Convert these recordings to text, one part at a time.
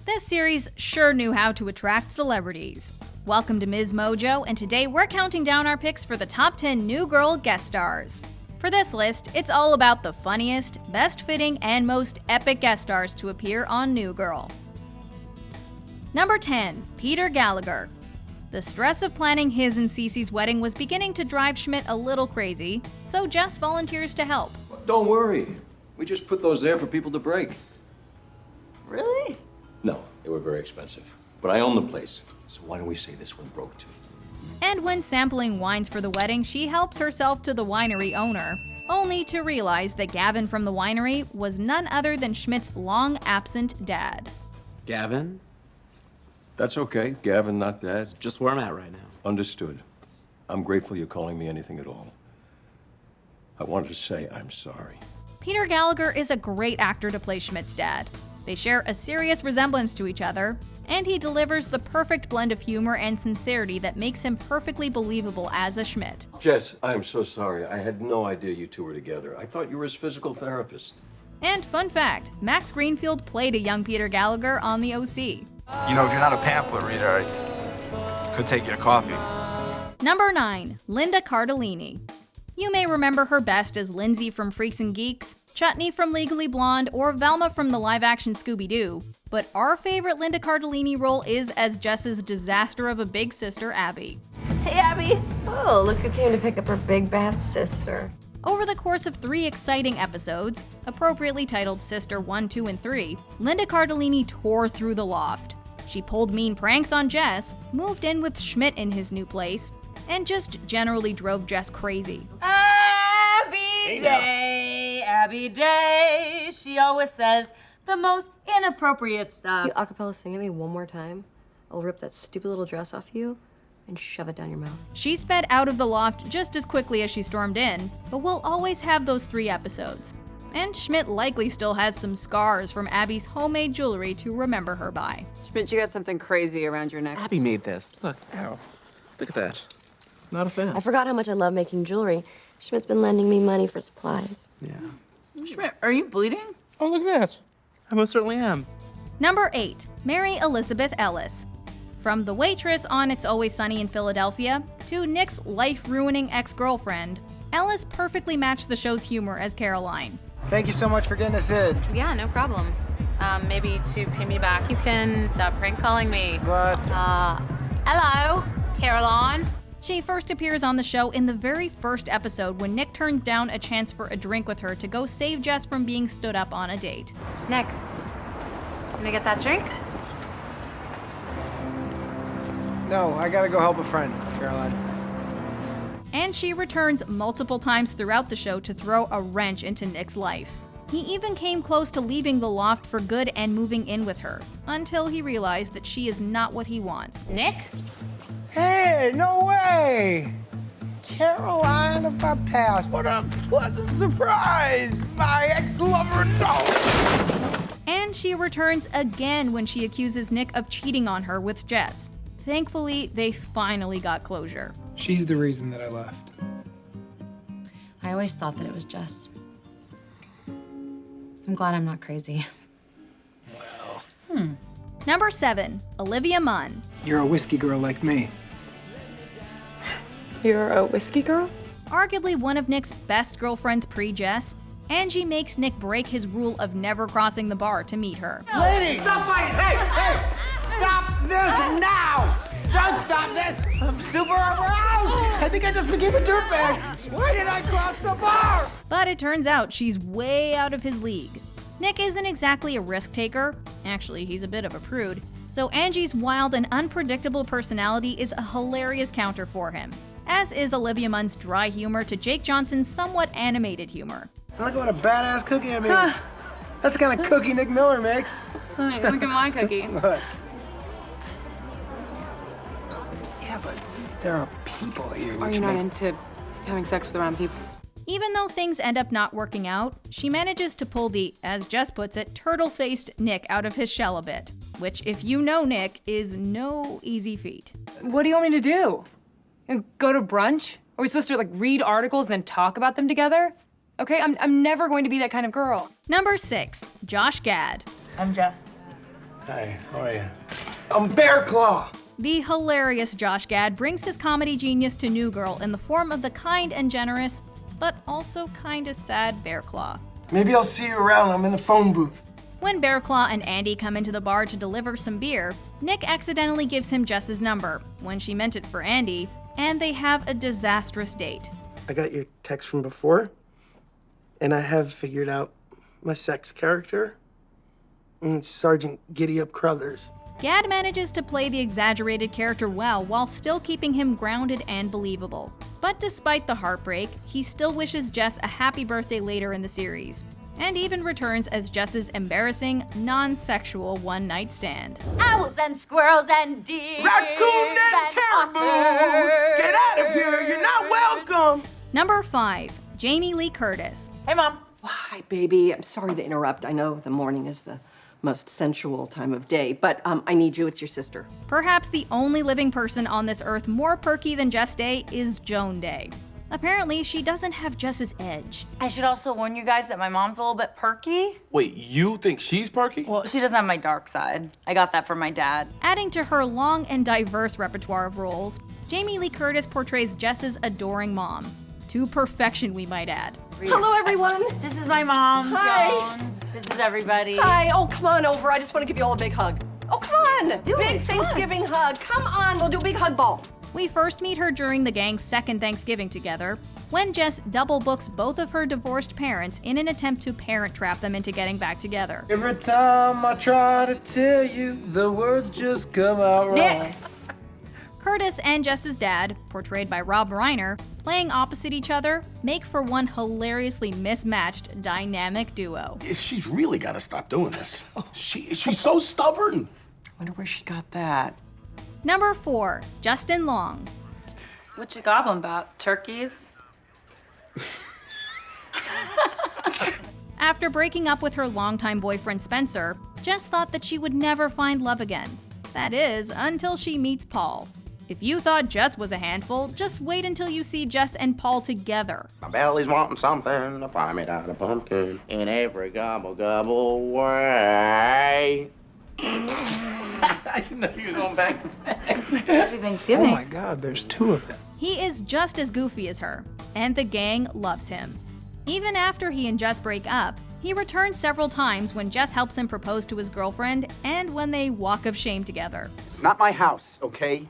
This series sure knew how to attract celebrities. Welcome to MsMojo, and today we're counting down our picks for the top 10 New Girl guest stars. For this list, it's all about the funniest, best-fitting, and most epic guest stars to appear on New Girl. Number 10, Peter Gallagher. The stress of planning his and Cece's wedding was beginning to drive Schmidt a little crazy, so Jess volunteers to help. Don't worry. We just put those there for people to break. Really? No, they were very expensive. But I own the place, so why don't we say this one broke too? And when sampling wines for the wedding, she helps herself to the winery owner, only to realize that Gavin from the winery was none other than Schmidt's long-absent dad. Gavin? That's okay. Gavin, not Dad. That's just where I'm at right now. Understood. I'm grateful you're calling me anything at all. I wanted to say I'm sorry. Peter Gallagher is a great actor to play Schmidt's dad. They share a serious resemblance to each other, and he delivers the perfect blend of humor and sincerity that makes him perfectly believable as a Schmidt. Jess, I am so sorry. I had no idea you two were together. I thought you were his physical therapist. And fun fact, Max Greenfield played a young Peter Gallagher on the OC. You know, if you're not a pamphlet reader, I could take you to coffee. Number 9, Linda Cardellini. You may remember her best as Lindsay from Freaks and Geeks, Chutney from Legally Blonde, or Velma from the live-action Scooby-Doo. But our favorite Linda Cardellini role is as Jess's disaster of a big sister, Abby. Hey, Abby. Oh, look who came to pick up her big bad sister. Over the course of 3 exciting episodes, appropriately titled Sister 1, 2, and 3, Linda Cardellini tore through the loft. She pulled mean pranks on Jess, moved in with Schmidt in his new place, and just generally drove Jess crazy. Abby Day, Abby Day. She always says the most inappropriate stuff. You acapella sing at me one more time, I'll rip that stupid little dress off you and shove it down your mouth. She sped out of the loft just as quickly as she stormed in, but we'll always have those 3 episodes. And Schmidt likely still has some scars from Abby's homemade jewelry to remember her by. Schmidt, you got something crazy around your neck. Abby made this. Look, ow. Look at that. Not a fan. I forgot how much I love making jewelry. Schmidt's been lending me money for supplies. Yeah. Schmidt, are you bleeding? Oh, look at that. I most certainly am. Number 8, Mary Elizabeth Ellis. From the waitress on It's Always Sunny in Philadelphia to Nick's life-ruining ex-girlfriend, Ellis perfectly matched the show's humor as Caroline. Thank you so much for getting us in. Yeah, no problem. Maybe to pay me back, you can stop prank calling me. What? Hello, Caroline. She first appears on the show in the very first episode when Nick turns down a chance for a drink with her to go save Jess from being stood up on a date. Nick, can I get that drink? No, I gotta go help a friend, Caroline. And she returns multiple times throughout the show to throw a wrench into Nick's life. He even came close to leaving the loft for good and moving in with her, until he realized that she is not what he wants. Nick? Hey, no way! Caroline of my past, what a pleasant surprise! My ex-lover, no! And she returns again when she accuses Nick of cheating on her with Jess. Thankfully, they finally got closure. She's the reason that I left. I always thought that it was Jess. I'm glad I'm not crazy. Number 7, Olivia Munn. You're a whiskey girl like me. You're a whiskey girl? Arguably one of Nick's best girlfriends pre-Jess, Angie makes Nick break his rule of never crossing the bar to meet her. Ladies! Stop fighting! Hey! Stop this now! Don't stop this! I'm super aroused! I think I just became a dirtbag! Why did I cross the bar? But it turns out she's way out of his league. Nick isn't exactly a risk taker. Actually, he's a bit of a prude. So Angie's wild and unpredictable personality is a hilarious counter for him, as is Olivia Munn's dry humor to Jake Johnson's somewhat animated humor. Look what a badass cookie I made. That's the kind of cookie Nick Miller makes. Look at my cookie. What? Yeah, but there are people here. Are you not into having sex with around people? Even though things end up not working out, she manages to pull the, as Jess puts it, turtle-faced Nick out of his shell a bit, which, if you know Nick, is no easy feat. What do you want me to do? Go to brunch? Are we supposed to read articles and then talk about them together? Okay, I'm never going to be that kind of girl. Number 6, Josh Gad. I'm Jess. Hi, how are you? I'm Bear Claw. The hilarious Josh Gad brings his comedy genius to New Girl in the form of the kind and generous, but also kinda sad Bear Claw. Maybe I'll see you around. I'm in the phone booth. When Bear Claw and Andy come into the bar to deliver some beer, Nick accidentally gives him Jess's number, when she meant it for Andy, and they have a disastrous date. I got your text from before, and I have figured out my sex character. And it's Sergeant Giddy Up Crothers. Gad manages to play the exaggerated character well while still keeping him grounded and believable. But despite the heartbreak, he still wishes Jess a happy birthday later in the series, and even returns as Jess's embarrassing, non-sexual one-night stand. Owls and squirrels and deer. Raccoon and caribou! otters. Get out of here! You're not welcome! Number 5. Jamie Lee Curtis. Hey, Mom. Hi, baby. I'm sorry to interrupt. I know the morning is the most sensual time of day, but I need you. It's your sister. Perhaps the only living person on this earth more perky than Jess Day is Joan Day. Apparently, she doesn't have Jess's edge. I should also warn you guys that my mom's a little bit perky. Wait, you think she's perky? Well, she doesn't have my dark side. I got that from my dad. Adding to her long and diverse repertoire of roles, Jamie Lee Curtis portrays Jess's adoring mom. To perfection, we might add. Hello, everyone. This is my mom, Hi. Joan. This is everybody. Hi. Oh, come on over. I just want to give you all a big hug. Oh, come on. Big Thanksgiving hug. Come on. We'll do a big hug ball. We first meet her during the gang's second Thanksgiving together, when Jess double books both of her divorced parents in an attempt to parent trap them into getting back together. Every time I try to tell you, the words just come out wrong. Nick. Curtis and Jess's dad, portrayed by Rob Reiner, playing opposite each other, make for one hilariously mismatched dynamic duo. She's really got to stop doing this. She's so stubborn. Wonder where she got that. Number 4. Justin Long. What you gobbling about? Turkeys? After breaking up with her longtime boyfriend Spencer, Jess thought that she would never find love again. That is, until she meets Paul. If you thought Jess was a handful, just wait until you see Jess and Paul together. My belly's wanting something to pie me down a pumpkin in every gobble gobble way. I didn't know you were going back to back. Happy Thanksgiving. Oh my God, there's 2 of them. He is just as goofy as her, and the gang loves him. Even after he and Jess break up, he returns several times when Jess helps him propose to his girlfriend and when they walk of shame together. It's not my house, okay?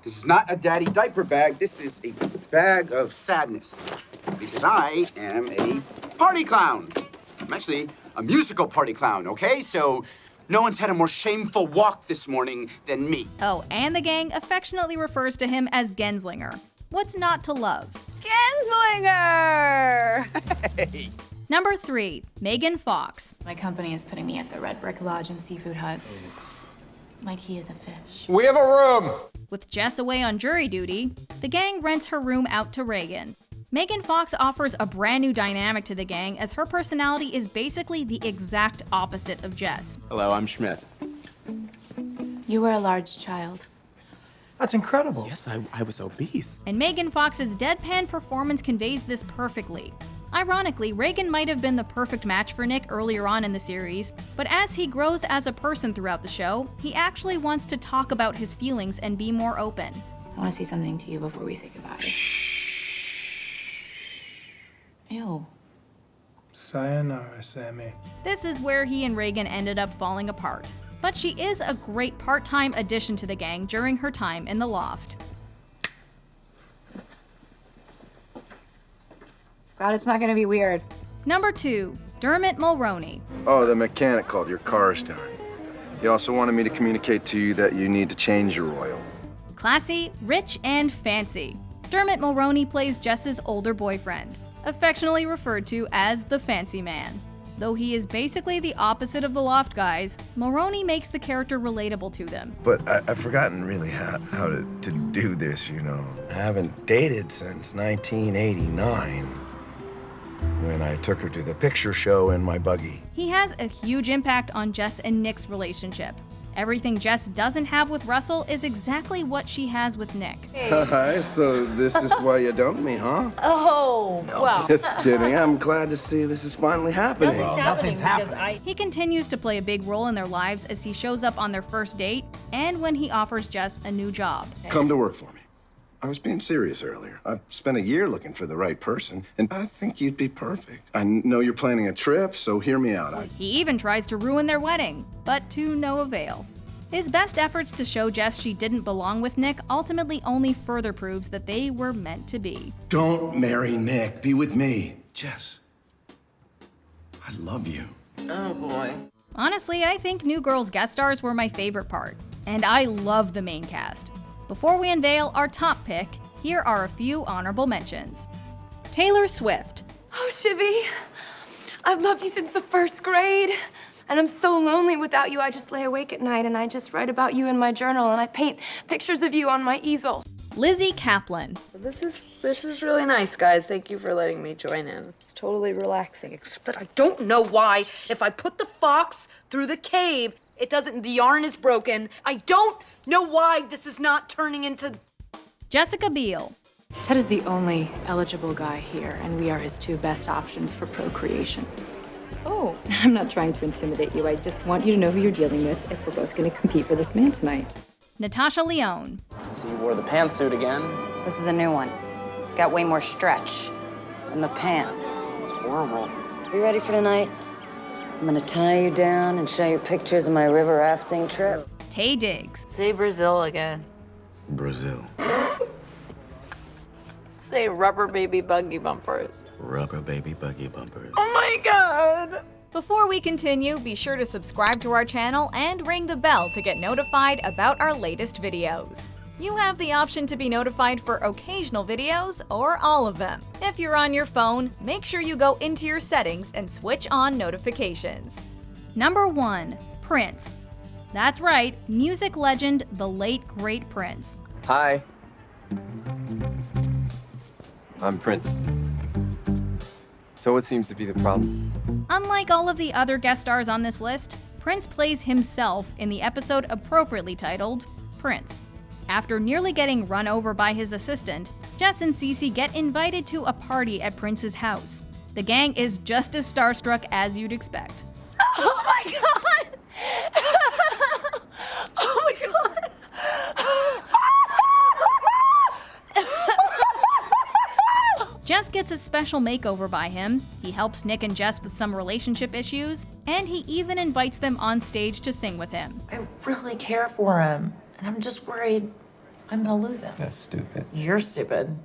This is not a daddy diaper bag. This is a bag of sadness. Because I am a party clown. I'm actually a musical party clown, okay? So no one's had a more shameful walk this morning than me. Oh, and the gang affectionately refers to him as Genslinger. What's not to love? Genslinger! Hey. Number 3. Megan Fox. My company is putting me at the Red Brick Lodge and Seafood Hut. My key is a fish. We have a room. With Jess away on jury duty, the gang rents her room out to Reagan. Megan Fox offers a brand new dynamic to the gang as her personality is basically the exact opposite of Jess. Hello, I'm Schmidt. You were a large child. That's incredible. Yes, I was obese. And Megan Fox's deadpan performance conveys this perfectly. Ironically, Reagan might have been the perfect match for Nick earlier on in the series, but as he grows as a person throughout the show, he actually wants to talk about his feelings and be more open. I want to say something to you before we say goodbye. Ew. Sayonara, Sammy. This is where he and Reagan ended up falling apart. But she is a great part-time addition to the gang during her time in the loft. God, it's not gonna be weird. Number 2. Dermot Mulroney. Oh, the mechanic called your car's done. He also wanted me to communicate to you that you need to change your oil. Classy, rich, and fancy. Dermot Mulroney plays Jess's older boyfriend, affectionately referred to as the fancy man. Though he is basically the opposite of the loft guys, Mulroney makes the character relatable to them. But I've forgotten really how to do this, you know. I haven't dated since 1989, when I took her to the picture show in my buggy. He has a huge impact on Jess and Nick's relationship. Everything Jess doesn't have with Russell is exactly what she has with Nick. Hi, so this is why you dumped me, huh? Oh, well. Just kidding. I'm glad to see this is finally happening. Nothing's happening. He continues to play a big role in their lives as he shows up on their first date and when he offers Jess a new job. Come to work for me. I was being serious earlier. I've spent a year looking for the right person, and I think you'd be perfect. I know you're planning a trip, so hear me out. He even tries to ruin their wedding, but to no avail. His best efforts to show Jess she didn't belong with Nick ultimately only further proves that they were meant to be. Don't marry Nick. Be with me. Jess, I love you. Oh, boy. Honestly, I think New Girl's guest stars were my favorite part, and I love the main cast. Before we unveil our top pick, here are a few honorable mentions. Taylor Swift. Oh, Shivy, I've loved you since the first grade. And I'm so lonely without you. I just lay awake at night and I just write about you in my journal and I paint pictures of you on my easel. Lizzy Caplan. This is really nice, guys. Thank you for letting me join in. It's totally relaxing. Except that I don't know why, if I put the fox through the cave, the yarn is broken. I don't know why this is not turning into... Jessica Biel. Ted is the only eligible guy here, and we are his two best options for procreation. Oh. I'm not trying to intimidate you. I just want you to know who you're dealing with if we're both going to compete for this man tonight. Natasha Lyonne. So you wore the pantsuit again? This is a new one. It's got way more stretch. And the pants. It's horrible. You ready for tonight? I'm gonna tie you down and show you pictures of my river rafting trip. Taye Diggs. Say Brazil again. Brazil. Say rubber baby buggy bumpers. Rubber baby buggy bumpers. Oh my God! Before we continue, be sure to subscribe to our channel and ring the bell to get notified about our latest videos. You have the option to be notified for occasional videos or all of them. If you're on your phone, make sure you go into your settings and switch on notifications. Number 1. Prince. That's right, music legend, the late great Prince. Hi. I'm Prince. So what seems to be the problem? Unlike all of the other guest stars on this list, Prince plays himself in the episode appropriately titled Prince. After nearly getting run over by his assistant, Jess and Cece get invited to a party at Prince's house. The gang is just as starstruck as you'd expect. Oh my God! Oh my God! Jess gets a special makeover by him, he helps Nick and Jess with some relationship issues, and he even invites them on stage to sing with him. I really care for him, and I'm just worried I'm gonna lose him. That's stupid. You're stupid.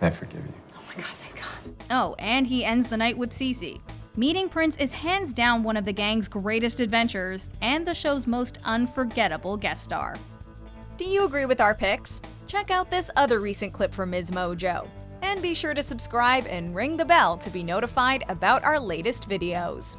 I forgive you. Oh my God, thank God. Oh, and he ends the night with Cece. Meeting Prince is hands down one of the gang's greatest adventures and the show's most unforgettable guest star. Do you agree with our picks? Check out this other recent clip from MsMojo. And be sure to subscribe and ring the bell to be notified about our latest videos.